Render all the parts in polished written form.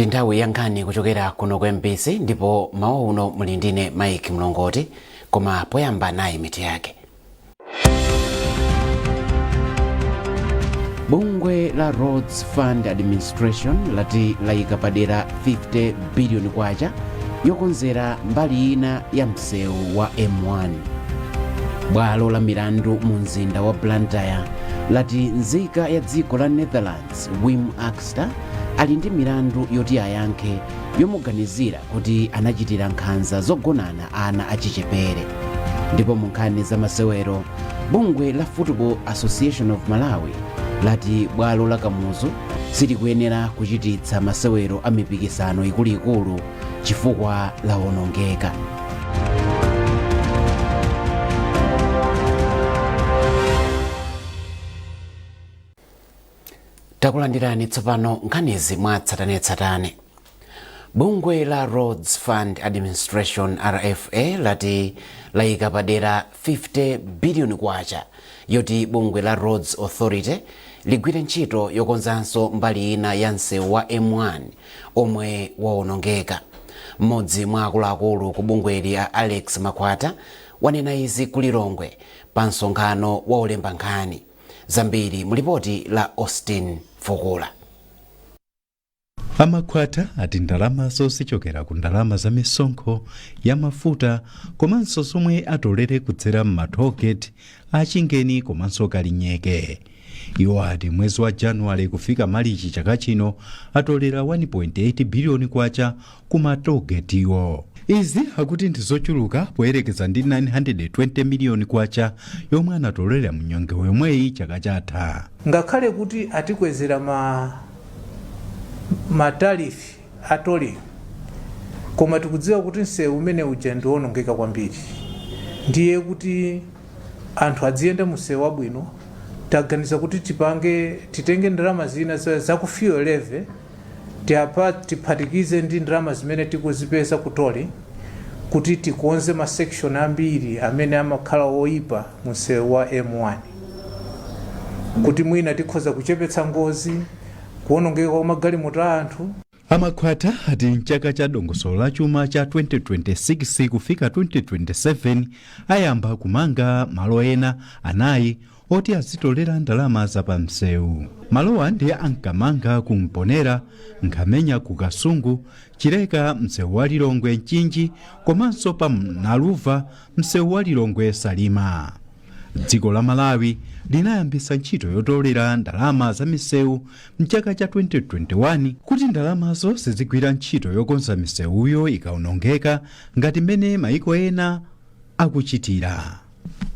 Ndinthawi yankhani kuchokera kuno ku MBC ndipo mawa uno muli ndine Mike Mlongoti, koma poyamba nayi mitu yake. Bungwe la Roads Fund Administration lati layika padera 50 billion kwacha yokonzera mbali ina ya msewu wa M1. Bwalo la milandu mu mzinda wa Blantyre lati nzika ya dziko la Netherlands Wim Axter ali ndi milandu yoti ayankhe yomuganizira kuti anachitira nkhanza zogonana ana achichepere. Ndipo mu nkhani za masewero, bungwe la Football Association of Malawi lati bwalo la Kamuzu silikuyenera kuchititsa masewero a mipikisano ikuluikulu chifukwa lawonongeka. Takulandirani tsopano nkhanizi mwatsatanetsatane. Bungwe la Roads Fund Administration RFA lati layika padera 50 billion kwacha yoti bungwe la Roads Authority ligwire ntchito yokonzanso mbali ina ya msewu wa M1 omwe wawonongeka. Mmodzi mwa akuluakulu ku bungweli a Alex Makwata wanena izi ku Lilongwe pa msonkhano wa olemba nkhani. Zambiri mulipoti la Austin Fukula. Amakwata ati ndalama sichokera ku ndalama za misonkho ya mafuta komanso zomwe atolere kudzera m'matoketi achingeni komanso Kalinyeke. Iwo ati mwezi wa Januwale kufika Marichi chaka chino atolera 1.8 billion kwacha ku matoketi iwo. Izi akuti ndizochuluka poyerekeza ndi 920 million kwacha yomwe anatolera mu nyongewo yomweyi chaka chatha. Ngakhale kuti atikwezera matarifi atoli, koma tikudziwa kuti msewu umene uja ndiwonongeka kwambiri. Ndiye kuti anthu adziyenda msewu wabwino, taganiza kuti titenge ndalama zina za ku fuel levy tiphatikize ndi ndalama zimene tikuzipeza kutoli kuti tikonze ma section ambiri amene amakhala oyipa mu msewu wa M1, kuti mwina tikhoza kuchepetsa ngozi, kuwonongeka kwa magalimoto a anthu. Amakwata ati mchaka cha dongosolo la chuma cha 2026 kufika 2027 ayamba kumanga malo ena anayi oti azitolera ndalama za pa msewu. Malowa ndiye ankamanga kumponera Nkhamenya ku Kasungu, Chileka msewu wa Lilongwe Mchinji komanso pa Naluva msewu wa Lilongwe Salima. Dziko la Malawi linayambisa ntchito yotolera ndalama za misewu mchaka cha 2021 kuti ndalamazo sizigwira ntchito yokonza misewuyo ikawonongeka ngati mmene maiko ena akuchitira.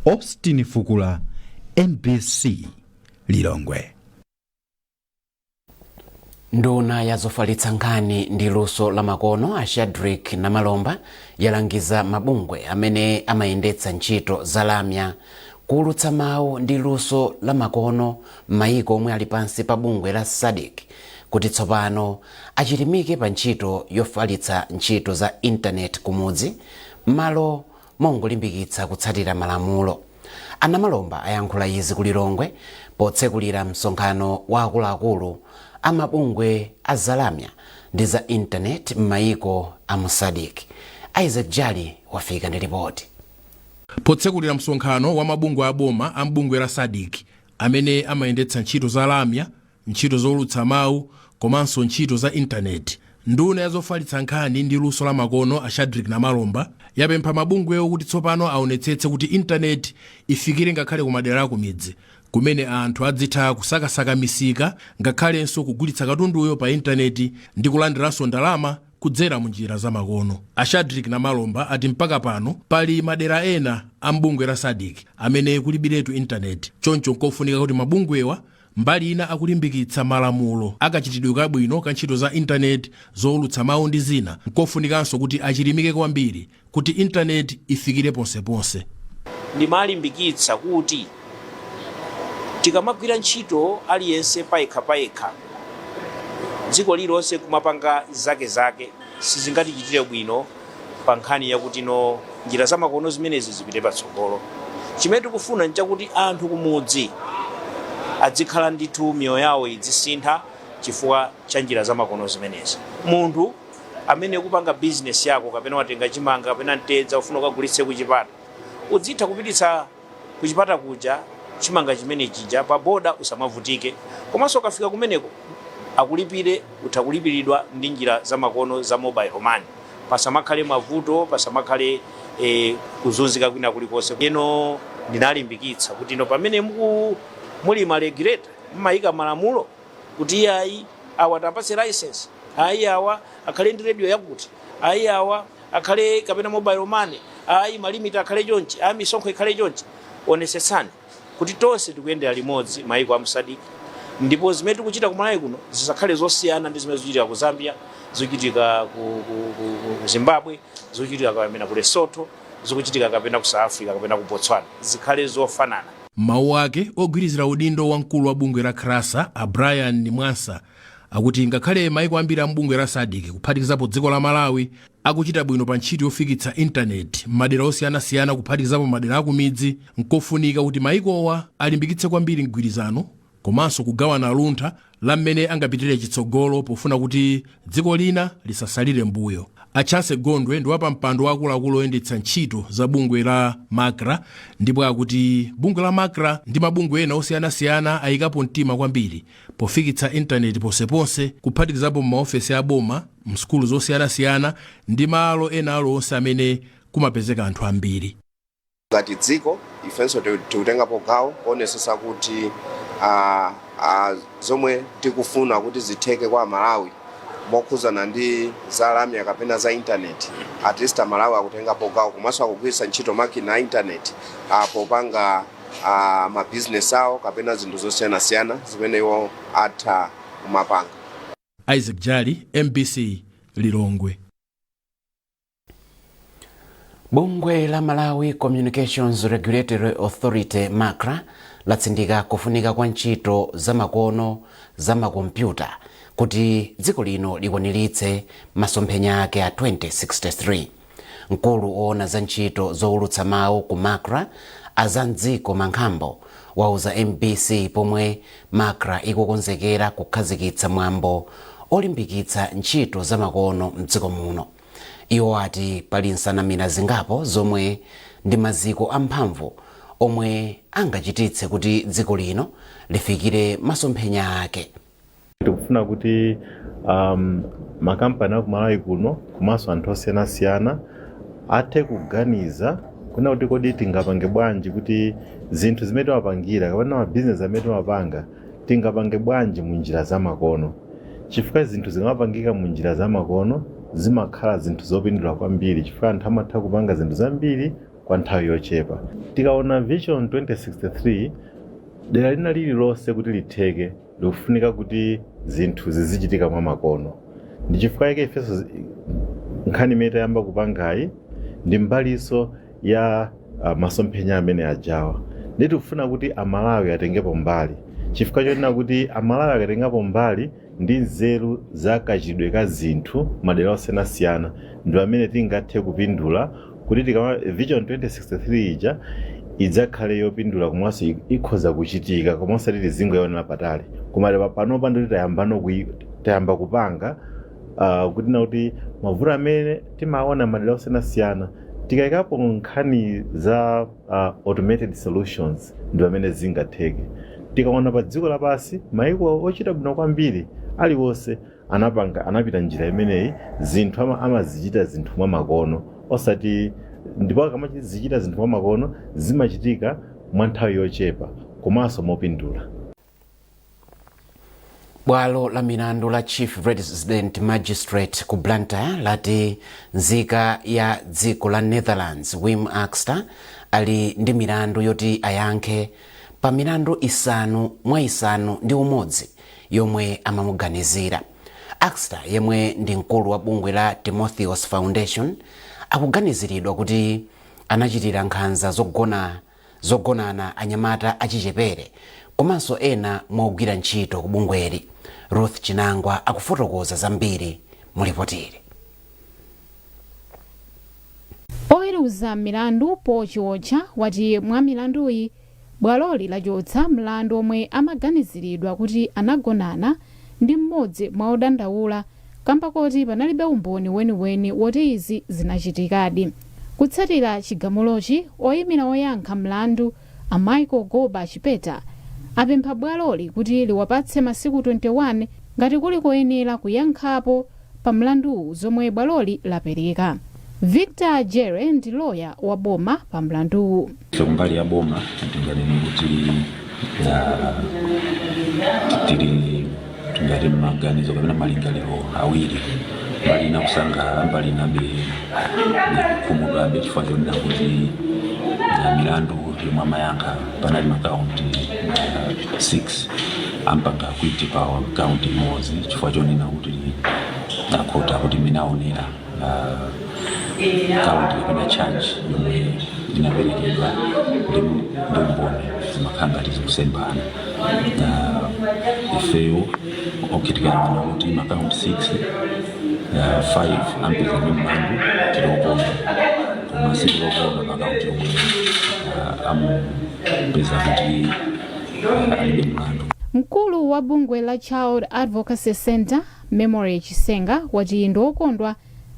Austin Fukula, MBC, Lilongwe. Nduna ya zofalitsa nkhani ndi luso la makono a Shadrack Namalomba yalangiza mabungwe amene amayendetsa ntchito za lamya kuulutsa mawu ndi luso la makono m'mayiko omwe ali pansi pa bungwe la SADC kuti tsopano achilimike pa ntchito yofalitsa ntchito za intaneti kumudzi malo mongolimbikitsa kutsatira malamulo. Anamalomba ayankhula izi ku Lilongwe potsekulira msonkhano wa akuluakulu amabungwe azalamya ndi za intaneti m'mayiko a mu SADC. Isaac Jali wafika ndi ripoti. Potsekulira msonkhano wa mabungwe aboma a mbungwe la SADC amene amayendetsa ntchito za lamya, ntchito zolutsa mawu komanso ntchito za intaneti, nduna ya zofalitsa nkhani ndi luso la makono a Shadrack Namalomba yapempha mabungwewo kuti tsopano aonetsetse kuti intaneti ifikire ngakhale ku madera ku midzi kumene anthu adzitha kusakasaka misika ngakhalenso kugulitsa katunduyo pa intaneti ndi kulandiranso ndalama kudzera mu njira za makono. A Shadrack Namalomba ati mpaka pano pali madera ena a mbungwe la SADC amene kulibiretu intaneti. Choncho nkofunika kuti mabungwewa mbali ina akulimbikitsa malamulo akachitidwe kabwino ka ntchito za intaneti zolutsa mawu ndi zina, nkofunikanso kuti achilimike kwambiri kuti intaneti ifikire ponseponse. Ndimalimbikitsa kuti tikamagwira ntchito aliyense payekha dziko lilonse kumapanga zake sizingatichitire bwino pa nkhani yakuti njira za makono zimenezi zipite patsogolo. Chimene tikufuna nchakuti anthu kumudzi adzikhala ndithu miyoyo yawo idzisintha chifukwa cha njira zamakono zimenezi. Munthu amene kupanga business yako kapena watenga chimanga kapena mtedza ufuna kugulitsa kuchipata, udzitha kupititsa kuchipata kuja chimanga chimene chija pa boda usamavutike, komanso ukafika kumeneko akulipire utakulipiridwa ndi njira zamakono za mobile money, pasamakhale mavuto, pasamakhale kuzunzika kwina kulikonse. Eno ndinalimbikitsa kuti pamene muli maregulator mmayika malamulo kuti ayi awa tapase license, ayi awa akhale ndi radio yakuti, ayi awa akhale kapena mobile money, ayi malimiti akhale chonchi, ayi misonkho ikhale chonchi. Onesesani kuti tonse tikuyendera limodzi mayiko a SADC, ndipo zimene tikuchita ku Malawi kuno zisakhale zosiyana ndi zimene zikuchitika ku Zambia, zikuchitika ku Zimbabwe, zikuchitika kapena ku Lesotho, zikuchitika kapena ku South Africa kapena ku Botswana, zikhale zofanana. Mawu ake ogwirizira udindo wa mkulu wa bungwe la Krasa a Brian Mwansa akuti ngakhale mayiko ambiri a bungwe la SADC kuphatikizapo dziko la Malawi akuchita bwino pa ntchito yofikitsa intaneti madera osiyanasiyana kuphatikizapo madera akumidzi, nkofunika kuti mayikowa alimbikitse kwambiri mgwirizano komanso kugawana luntha la mmene angapitirire chitsogolo pofuna kuti dziko lina lisasalire mbuyo. Achase Gondwe ndi wapa mpando wakuluakulu oyendetsa ntchito za bungwe la MACRA, ndipo akuti bungwe la MACRA ndi mabungwe ena osiyanasiyana ayikapo mtima kwambiri pofikitsa intaneti ponseponse kuphatikizapo m'maofesi a boma, msukulu zosiyanasiyana ndi malo ena alonse amene kumapezeka anthu ambiri. Ngati dziko ifenso tikutengapo gawo kuonesesa kuti zomwe tikufuna kuti zitheke kwa Malawi mokhuzana ndi za lamya kapena za internet, at least Malawi akutengapo gawo komanso akugwiritsa ntchito makina a internet popanga ma business awo kapena zinthu zosiyanasiyana zimene iwo atha kumapanga. Isaac Jali, MBC, Lilongwe. Bungwe la Malawi Communications Regulatory Authority MACRA latsindika kufunika kwa ntchito zamakono za makompyuta kuti dziko lino likwaniritse masomphenya ake a 2063. Mkulu oona za ntchito zowulutsa mawu ku MACRA Azandziko Mankhambo wauza MBC pomwe MACRA ikukonzekera kukhazikitsa mwambo olimbikitsa ntchito zamakono mdziko muno. Iwo ati pali nsanamira zingapo zomwe ndi maziko amphamvu omwe angachititse kuti dziko lino lifikire masomphenya ake. Tikufuna kuti makampani aku Malawi kuno komanso anthu osiyanasiyana athe kuganiza kuna kuti kodi tingapange bwanji kuti zinthu zimene timapangira kapena mabizinesi amene timapanga tingapange bwanji mu njira zamakono. Chifukwa zinthu zimapangika mu njira zamakono zimakhala zinthu zopindula kwambiri chifukwa anthu amatha kupanga zinthu zambiri kwa nthawi yochepa. Tikaona Vision 2063 dera lina lililonse kuti litheke likufunika kuti zinthu zizichitika mwa makono. Ndi chifukwa yake ifenso nkhani imene tayamba kupangayi ndi mbaliso ya masomphenya amene ajawa. Ndi tikufuna kuti Amalawi atengepo mbali chifukwa chonena kuti Amalawi akatengapo mbali ndi nzeru za kachidwe ka zinthu madera osiyanasiyana ndi amene tingathe kupindula kuti tikama Vision 2063 ija idzakhale yopindula komanso ikhoza kuchitika komanso tili zingoyona patali. Koma panopa ndi tayamba kupanga kuti na kuti mavuto amene timaona madera osiyanasiyana tikayikapo nkhani za automated solutions ndi amene zingatheke. Tikaona pa dziko lapasi mayiko ochita bwino kwambiri aliwonse anapita njira imeneyi, zinthu amazichita zinthu mwa makono osati, ndipo akamazichita zinthu mwa makono zimachitika mwa nthawi yochepa komanso mopindula. Bwalo la milandu la Chief Resident Magistrate ku Blantyre lati nzika ya dziko la Netherlands Wim Axter ali ndi milandu yoti ayankhe pa milandu isanu mwa isanu ndi umodzi yomwe amamuganizira. Axter yemwe ndi mkulu wa bungwe la Timotheus Foundation akuganiziridwa kuti anachitira nkhanza zogonana anyamata achichepere komanso ena mogwira ntchito ku bungweli. Ruth Chinangwa akufotokoza zambiri mu ripotili. Oweruza milandu Pochiocha wati mwa milanduyi bwaloli lachotsa mlandu omwe amaganiziridwa kuti anagonana ndi mmodzi mwa odandaula kamba koti panalibe umboni weniweni woti izi zinachitikadi. Kutsatira chigamulochi, oyimira oyankha mlandu a Michael Goba Chipeta apempha bwaloli kuti liwapatse masiku 21 ngati kuli koyenera kuyankhapo pa mlandu zomwe bwaloli lapereka. Victor Jere ndi loya wa boma pa mlandu. Kumbali ya boma tinganene kuti tili maganizo kapena malingaliro awiri bali na kusanga mbali nabe kumudwabe chifukwa chonena kuti milandu yomwe amayankha panali makaunti 6 ampanga kuiti pa kaunti imodzi chifukwa chonena kuti akhota kuti minaonera kaunti kapena charge yomwe inaperekedwa ndi umboni zimakhanga tizikusembana ifeyo okitikana kuti makaunti 5 ampeza ndi mlandu tilokonda koma sitilokonda makaunti yomwe amupeza kuti alibe mlandu. Mkulu wa bungwe la Child Advocacy Center Memory Chisenga wati ndokondwa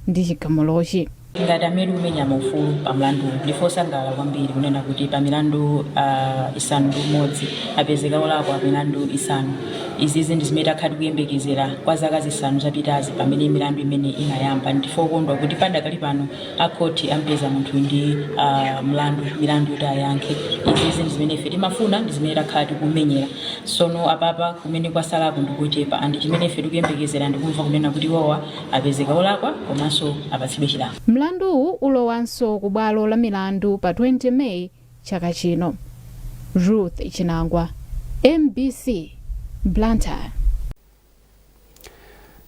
ndi chigamulochi. Ngati amene umenya maufulu pa mlandu ndifosangalala kwambiri kunena kuti pa milandu isanu ndi umodzi apezeka olakwa milandu isanu. Izi ndi zimene takhati kuyembekezera kwa zaka zisanu zapitazi pamene milandu imene inayamba. Ndifokondwa kuti padakali pano akhoti ampeza munthu ndi milandu yoti ayankhe. Izi ndi zimene ife timafuna ndi zimene takhati kumenyera. Sono apapa kumene kwasalapo ndikuchepa andi chimene ife tikuyembekezera ndikumva kunena kuti iwowa apezeka olakwa komanso apatsidwe chilango. Mlandu ulowanso ku bwalo la milandu pa 20 Meyi chaka chino. Ruth Chinangwa, MBC, Blantyre.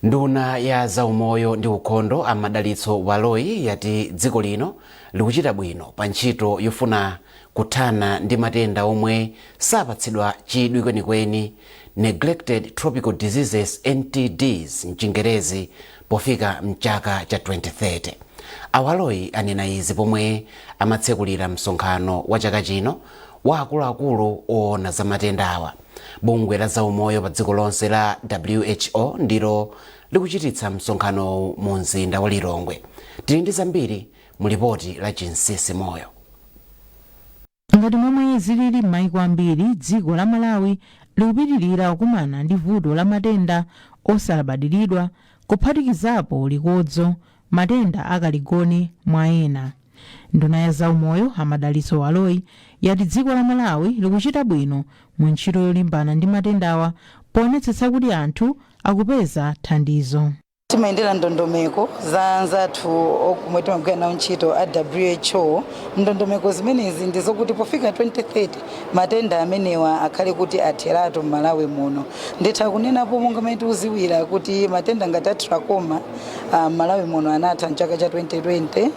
Nduna ya zaumoyo ndi ukhondo amadalitso Waloyi yati dziko lino likuchita bwino pa ntchito yofuna kuthana ndi matenda omwe sapatsidwa chidwi kwenikweni, neglected tropical diseases NTDs mchingerezi, pofika mchaka cha 2030. Awaloyi anena izi pomwe amatsekulira msonkhano wa chaka chino wa akuluakulu oona za matenda awa. Bungwe la zaumoyo pa dziko lonse la WHO ndilo likuchititsa msonkhano mu mzinda wa Lilongwe. Tili ndi zambiri mu ripoti la Chinsisi Moyo. Ngati momwe zilili m'mayiko ambiri, dziko la Malawi likupitirira kukumana ndi vuto la matenda osalabadiridwa kuphatikizapo likodzo, matenda akaligone mwa ena. Nduna ya zaumoyo amadalitso Waloyi yati dziko la Malawi likuchita bwino mu ntchito yolimbana ndi matendawa poonetsetsa kuti anthu akupeza thandizo. Timayendera ndondomeko za anzathu okumwe timagwira nawo ntchito a WHO. Ndondomeko zimenezi ndizokuti pofika 2030 matenda amenewa akhale kuti atheratu m'Malawi muno. Nditha kunenapo monga mmene tikuziwira kuti matenda ngati a trachoma m'Malawi muno anatha mchaka cha 2020,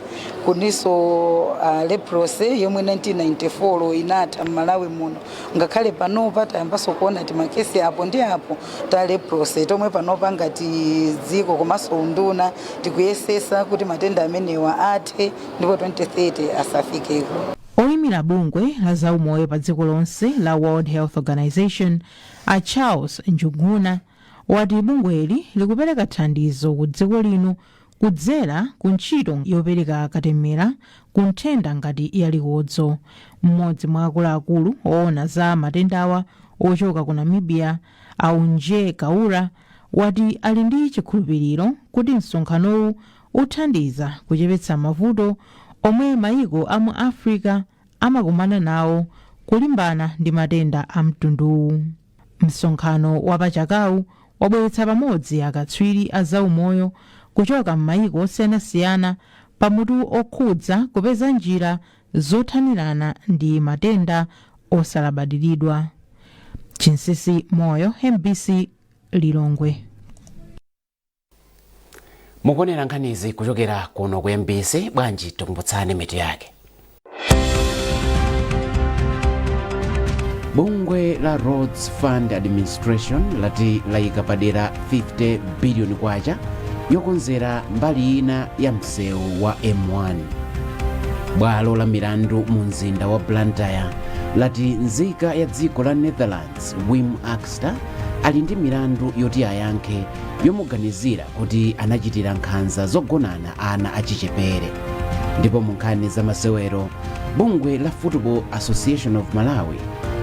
kuniso leprosy yomwe 1994 inatha m'Malawi muno. Ngakhale panopa tayambanso kuona ti makesi apo ndi apo ta leprosy tomwe panopa ngati dziko komanso unduna tikuyesesa kuti matenda amenewa athe ndipo 2030 asafikeko. Oyimira bungwe la zaumoyo pa dziko lonse la World Health Organization a Charles Njuguna wati bungweli likupereka thandizo ku dziko lino kudzera ku ntchito yopereka katemera ku nthenda ngati yalikodzo. Mmodzi mwa akuluakulu oona za matendawa ochoka ku Namibia, Aunje Kaura, wati ali ndi chikhulupiriro kuti msonkhanowu uthandiza kuchepetsa mavuto omwe mayiko a mu Africa amakumana nawo kulimbana ndi matenda a mtunduwu. Msonkhano wa pachakawu wabweretsa pamodzi akatswiri a zaumoyo kuchoka m'mayiko osiyanasiyana pamutu okhudza kupeza njira zothanirana ndi matenda osalabadiridwa. Chinsisi Moyo, MBC, Lilongwe. Mukuonera nkhanizi kuchokera kuno ku MBC. Bwanji tikumbutsane mitu yake. Bungwe la Roads Fund Administration lati layika padera 50 billion kwacha yokonzera mbali ina ya msewu wa M1. Bwalo la milandu mu mzinda wa Blantyre lati nzika ya dziko la Netherlands Wim Axter ali ndi milandu yoti ayankhe yomuganizira kuti anachitira nkhanza zogonana ana achichepere. Ndipo mu nkhani za masewero, bungwe la Football Association of Malawi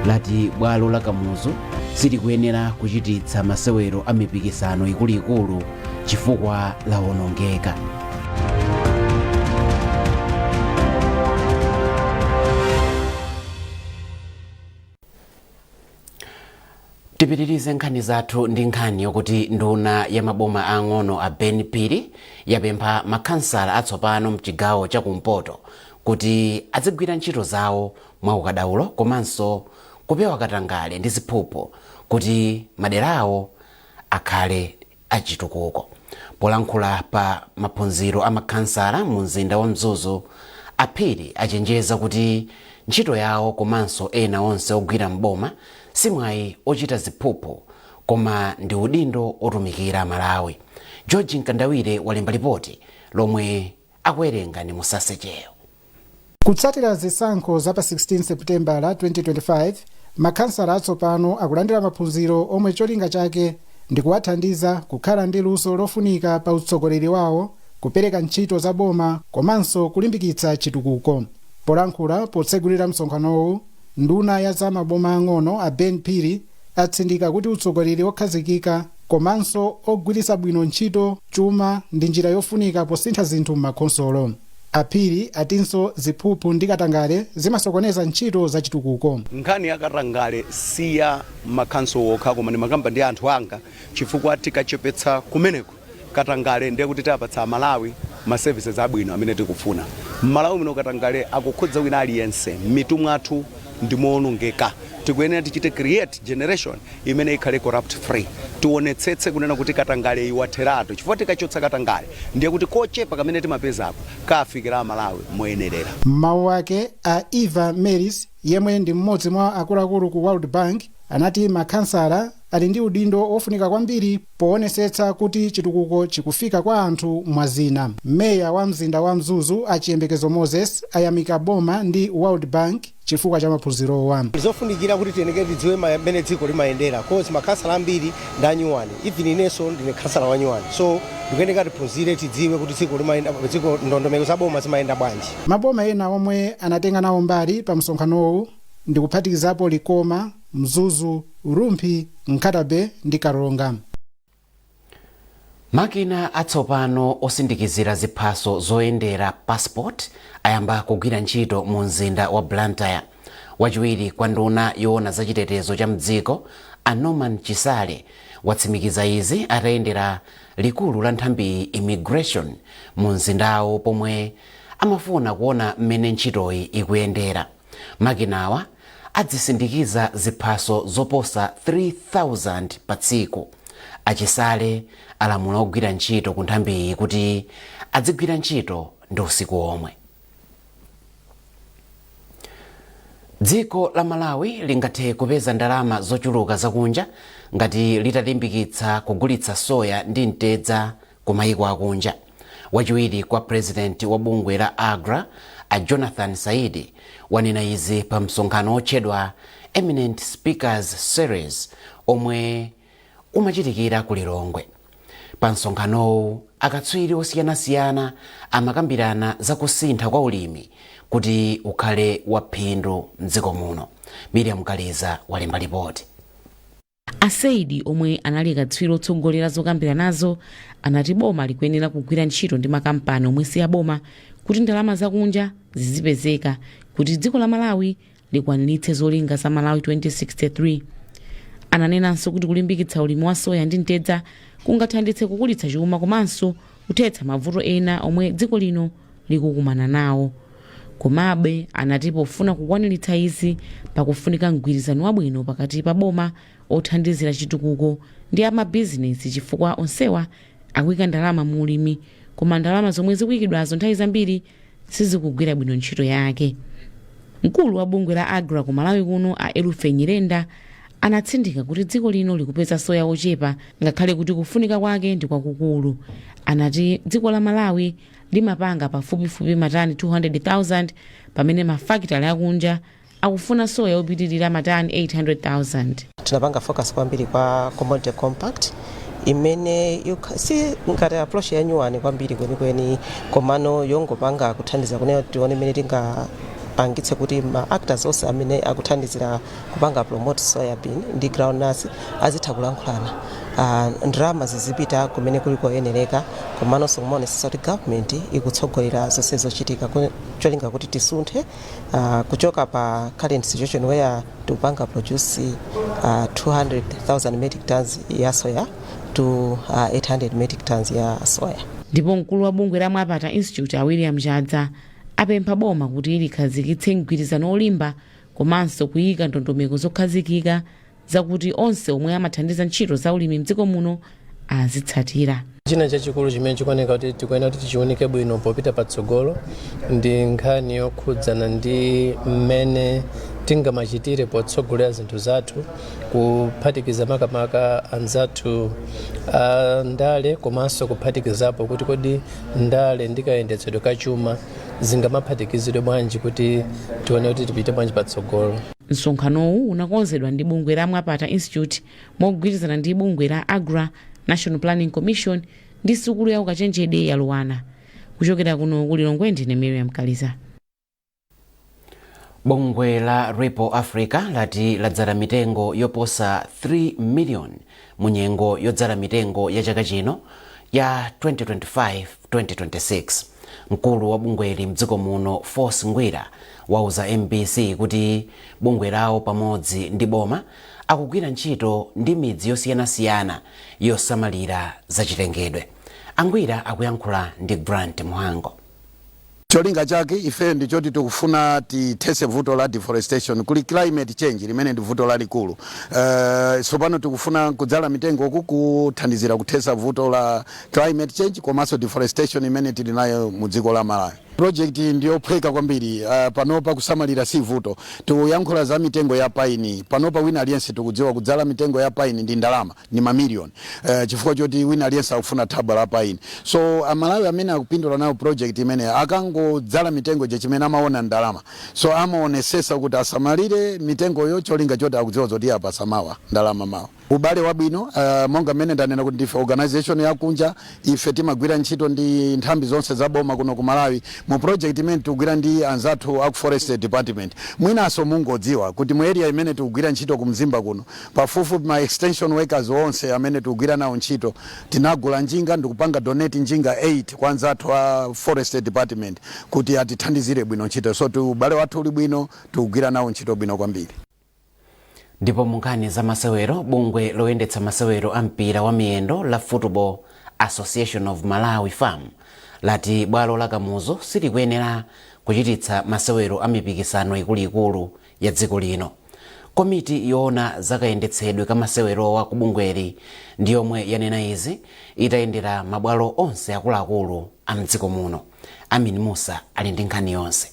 lati bwalo la Kamuzu silikuyenera kuchititsa masewero a mipikisano ikuluikulu chifukwa lawonongeka. Tipitirize nkhani zathu ndi nkhani yokuti nduna ya maboma ang'ono a Ben Piri yapempha makhansala atsopano mchigawo chakumpoto kuti azigwira ntchito zawo mwaukadaulo komanso kupewa katangale ndi ziphuphu kuti maderawo akhale achitukuko. Polankhula pa maphunziro a makhansala mu mzinda wa Mzuzu, Aphiri achenjeza kuti ntchito yawo komanso ena onse ogwira mboma simwayi ochita ziphuphu koma ndi udindo otumikira Malawi. George Nkandawire walemba ripoti lomwe akuwerenga ni Musasecheyo. Kutsatira zisankho za pa 16 Seputembala 2025, makhansala atsopano akulandira maphunziro omwe cholinga chake ndi kuwathandiza kukhala ndi luso lofunika pa utsogoleri wawo, kupereka ntchito za boma komanso kulimbikitsa chitukuko. Polankhula potsegulira msonkhanowu, nduna ya za maboma ang'ono a Ben Piri atsindika kuti utsogoleri okhazikika komanso ogwiritsa bwino ntchito chuma ndi njira yofunika posintha zinthu m'makhonsolo. Aphiri atinso ziphuphu ndi katangale zimasokoneza ntchito za chitukuko. Nkhani ya katangale siya makhanso okha koma ndi makamba ndi anthu anga chifukwa tikachepetsa kumeneko katangale ndiye kuti tapatsa Malawi ma services abwino amene tikufuna. Malawi muno katangale akukhudza wina aliyense mitu mwathu ndi moonongeka. Tikuyenera tichite create generation imene ikhale corrupt free. Tionetsetse kunena kuti katangale iwatheratu chifukwa tikachotsa katangale ndiye kuti kochepa kamene timapezapo kafikira Malawi moyenerera. Mawu ake a Eva Maris yemwe ndi mmodzi mwa akuluakulu ku World Bank anati makhansala ali ndi udindo ofunika kwambiri poonetsetsa kuti chitukuko chikufika kwa anthu mwazina. Meya wa mzinda wa Mzuzu Achiyembekezo Moses ayamika boma ndi World Bank chifukwa cha maphunzirowa. Zofunikira kuti tiyeneke tidziwe mmene dziko limayendera kozi makhansala ambiri ndi anyuwani, even inenso ndine khansala wa nyuwani, so tikuyeneka tiphunzire tidziwe kuti dziko ndondomeko za boma zimayenda bwanji. Maboma ena omwe anatenga nawo mbali pa msonkhanowu ndi kuphatikizapo Likoma, Mzuzu, Urumphi, Nkatabe ndi Karonga. Makina atsopano osindikizira ziphaso zoyendera passport ayamba kugwira ntchito mu mzinda wa Blantyre. Wachiwiri kwa nduna yoona za chitetezo cha mdziko Norman Chisale watsimikiza izi atayendera likulu la nthambi immigration mu mzindawo pomwe amafuna kuona mmene ntchitoyi ikuyendera. Makinawa adzisindikiza ziphaso zoposa 3000 pa tsiku. Achisale alamula ogwira ntchito ku nthambiyi kuti adzigwira ntchito ndi usiku omwe. Dziko la Malawi lingathe kupeza ndalama zochuluka zakunja ngati litalimbikitsa kugulitsa soya ndi mtedza ku mayiko akunja. Wachiwiri kwa president wa bungwe la AGRA a Jonathan Saidi wanena izi pa msonkhano otchedwa Eminent Speakers Series omwe umachitikira ku Lilongwe. Pa msonkhanowu akatswiri osiyanasiyana amakambirana za kusintha kwa ulimi kuti ukhale waphindu mdziko muno. Miriam Kaliza walemba ripoti. Asaidi omwe anali katswiri otsogolera zokambirana nazo anati boma likuyenera kugwira ntchito ndi makampani omwe si aboma kuti ndalama zakunja zizipezeka kuti dziko la Malawi likwaniritse zolinga za Malawi 2063. Ananenanso kuti kulimbikitsa ulimi wa soya ndi mtedza kungathanditse kukulitsa chuma komanso kuthetsa mavuto ena omwe dziko lino likukumana nawo. Komabe anati pofuna kukwaniritsa izi pakufunika mgwirizano wabwino pakati pa boma othandizira chitukuko ndi amabizinesi chifukwa onsewa akuyika ndalama mu ulimi koma ndalama zomwe zikuyikidwazo nthawi zambiri sizikugwira bwino ntchito yake. Mkulu wa bungwe la AGRA ku Malawi kuno a Elufe Nyirenda anatsindika kuti dziko lino likupeza soya ochepa ngakhale kuti kufunika kwake ndi kwakukulu. Anati dziko la Malawi limapanga pafupifupi matani 200,000 pamene mafakitale akunja akufuna soya opitirira matani 800,000. tinapanga focus kwambiri kwa commodity compact imene si ngati approach ya nyuwani kwambiri kwenikweni komano yongopanga kuthandiza kunena tione imene tingapangitse kuti ma actors onse amene akuthandizira kupanga promote soybean ndi groundnuts azitha kulankhulana. Ndalama zizipita kumene kuliko yenereka komano sokumaonesesa kuti government ikutsogolera zonse zochitika cholinga kuti tisunthe kuchoka pa current situation where tikupanga produce 200,000 metric tons ya soya to 800 metric tons ya soya. Ndipo mkulu wa bungwe la Mwapata Institute William Jadza apempha boma kuti likhazikitse mgwirizano olimba komanso kuyika ndondomeko zokhazikika zakuti onse omwe amathandiza ntchito za ulimi mdziko muno azitsatira. China chachikulu chimene chikuoneka kuti tikuyenera kuti chiwoneke bwino popita patsogolo ndi nkhani yokhudzana ndi mmene tingamachitire potsogolera zinthu zathu kuphatikiza makamaka anzathu ndale komanso kuphatikizapo kuti kodi ndale ndikayendetsedwe kachuma zingamaphatikizidwe bwanji kuti tione kuti tipite bwanji patsogolo. Msonkhanowu unakonzedwa ndi bungwe la Mwapata Institute mogwirizana ndi bungwe la AGRA National Planning Commission ndi sukulu ya ukachenjede ya Luwana. Kuchokera kuno kuli Longwe ndine Miriam Kaliza. Bungwe la Ripple Africa lati ladzala mitengo yoposa 3 million munyengo yodzala mitengo ya chaka chino ya 2025-2026. Mkulu wa bungweli mdziko muno Force Ngwira wauza MBC kuti bungwe lawo pamodzi ndi boma akugwira ntchito ndi midzi yosiyanasiyana yosamalira zachilengedwe. Angwira akuyankhula ndi Grant Muhango. Cholinga chake ife ndichoti tikufuna tithese vuto la deforestation kuli climate change limene ndi vuto lalikulu. Sopano tikufuna kudzala mitengo kuthandizira kuthesa vuto la climate change komanso deforestation imene tili nayo mu dziko la Malawi. Project ndiyophweka kwambiri panopa kusamalira si vuto. Tikuyankhula za mitengo ya paini. Panopa wina aliyense tikudziwa kudzala mitengo ya paini ndi ndalama ni mamiliyoni. Chifukwa choti wina aliyense akufuna thaba la paini. So Amalawi amene akupindula nayo project imene akangodzala mitengo chimene amaona ndalama. So amaonesesa kuti asamalire mitengo yo cholinga choti akudziwa zoti apa samawa ndalama mawa. Ubale wabwino monga mene ndanena kuti ndife organization yakunja ife timagwira ntchito ndi nthambi zonse za boma kuno ku Malawi mu project imene tikugwira ndi anzathu aku forest department. Mwinaso mungodziwa kuti mu area imene tikugwira ntchito ku Mzimba kuno pafupi ma extension workers onse amene tikugwira nawo ntchito tinagula njinga ndikupanga donate njinga 8 kwa anzathu a forest department kuti atithandizire bwino ntchito. So ubale wathu uli bwino tikugwira nawo ntchito bwino kwambiri. Ndipo munkhani za masewero bungwe loyendetsa masewero ampira wa miyendo la Football Association of Malawi FAM lati bwalo la Kamuzu silikuyenera kuchititsa masewero amipikisano ikuluikulu ya dziko lino. Komiti yoona zakayendetsedwe ka masewero wa kubungweri ndi yomwe yanena izi itayendera mabwalo onse akuluakulu a mdziko muno. Amin Musa ali ndi nkhani yonse.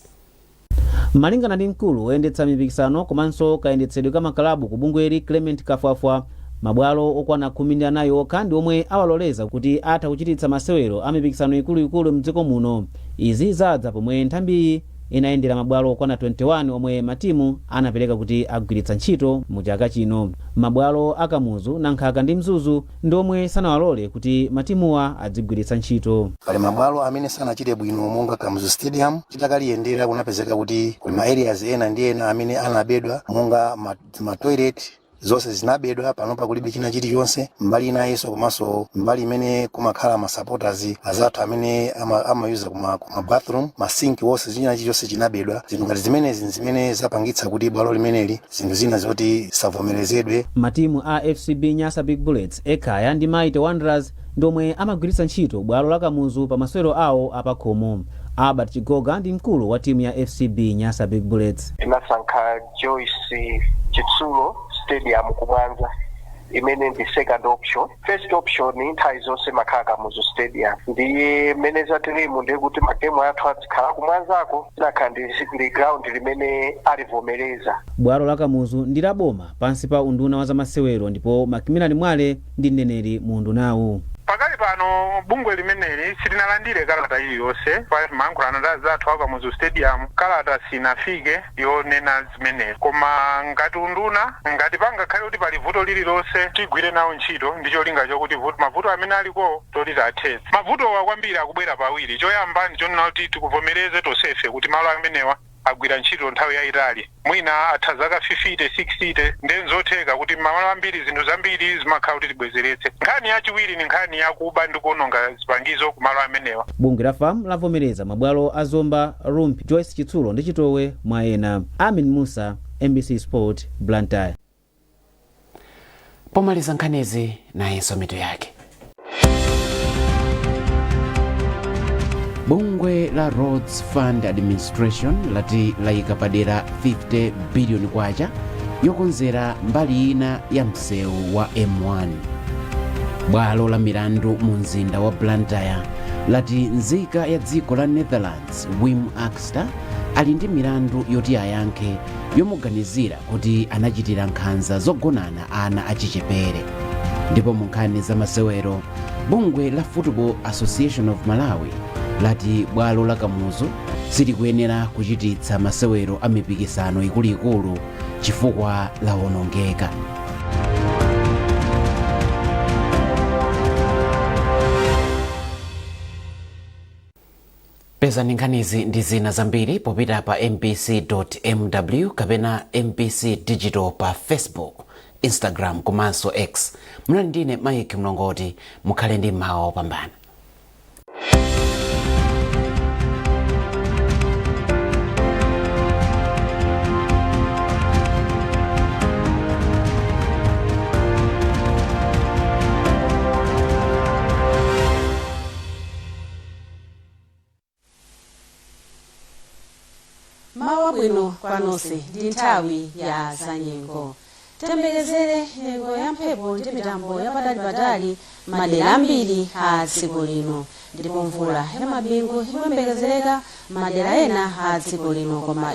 Malingana ndi mkulu woyendetsa mipikisano komanso kayendetsedwe ka makalabu ku bungweri Clement Kafwafwa, mabwalo okwana 14 okha ndi omwe awaloleza kuti atha kuchititsa masewero a mipikisano ikuluikulu mdziko muno. Izi zadza pomwe nthambi inayendera mabwalo okwana 21 omwe matimu anapereka kuti agwiritsa ntchito mu chaka chino. Mabwalo a Kamuzu, Nankhaka ndi Mzuzu ndi omwe sanawalole kuti matimuwa adzigwiritsa ntchito. Pali mabwalo amene sanachite bwino monga Kamuzu Stadium chitakaliyendera kunapezeka kuti kuli ma areas ena ndi ena amene anabedwa monga ma toilet zonse zinabedwa panopa kulibe china chilichonse mbali inayenso komanso mbali imene kumakhala ma supporters azathu amene amayuza kuma bathroom masinki wonse china chilichonse chinabedwa. Zinthu ngati zimene zapangitsa kuti bwalo limeneli zinthu zina zoti savomerezedwe. Matimu a FCB Nyasa Big Bullets, Ekaya ndi Mighty Wanderers ndomwe amagwiritsa ntchito bwalo la Kamuzu pa masewero awo apakhomo. Albert Chigoga ndi mkulu wa timu ya FCB Nyasa Big Bullets. Inasankha Joyce Chitsulo Stadium kumwanza imene ndi second option. First option ni nthawi zonse makhala Kamuzu Stadium ndiye manager team ndiye kuti magemu athu azikhala kumwanzako nakhala ndi ground limene alivomereza. Bwalo la Kamuzu ndi la boma pansi pa unduna wa zamasewero ndipo Macmillan Mwale ndi mneneri mu undunawu. Pakali pano bungwe limeneli silinalandire kalata iliyonse mayankhulana zathu akamuzu stadium kalata sinafike yonena zimenezi koma ngati unduna ngati pangakhale kuti pali vuto lililonse tigwire nawo ntchito ndi cholinga chokuti mavuto amene aliko toti tathetse mavutowa kwambiri akubwera pawiri choyamba ndichonena kuti tikuvomereze tonsefe kuti malo amenewa agwira ntchito nthawi yayitali mwina atha zaka 50 60 ndenzotheka kuti malo ambiri zinthu zambiri zimakhala kuti tibwezeretse nkhani yachiwiri ni nkhani yakuba ndi kuononga zipangizo ku malo amenewa. bungwe la FAM lavomereza mabwalo a Zomba, Rumpi, Joyce Chitsulo ndi Chitowe mwa ena. Amin Musa, MBC Sport, Blantyre. Pomaliza nkhanizi nayenso mitu yake. Bungwe la Roads Fund Administration lati layika padera 50 billion kwacha yokonzera mbali ina ya msewu wa M1. Bwalo la milandu mu mzinda wa Blantyre lati nzika ya dziko la Netherlands Wim Axter ali ndi milandu yoti ayankhe yomuganizira kuti anachitira nkhanza zogonana ana achichepere. Ndipo mu nkhani za masewero bungwe la Football Association of Malawi lati bwalo la Kamuzu silikuyenera kuchititsa masewero a mipikisano ikuluikulu chifukwa lawonongeka. Peza nkhanizi ndi zina zambiri popita pa mpc.mw kapena MPC Digital pa Facebook, Instagram komanso X. Muna ndine Mike Mlongoti, mukhale ndi mawa opambana. Mawa bwino kwanonse ndi nthawi ya zanyengo. Tembekezere nyengo ya mphepo ndi mitambo yapadalipatali madera ambiri a dziko lino. Ndipo mvula ya mabingu ikuyembekezereka madera ena a dziko lino koma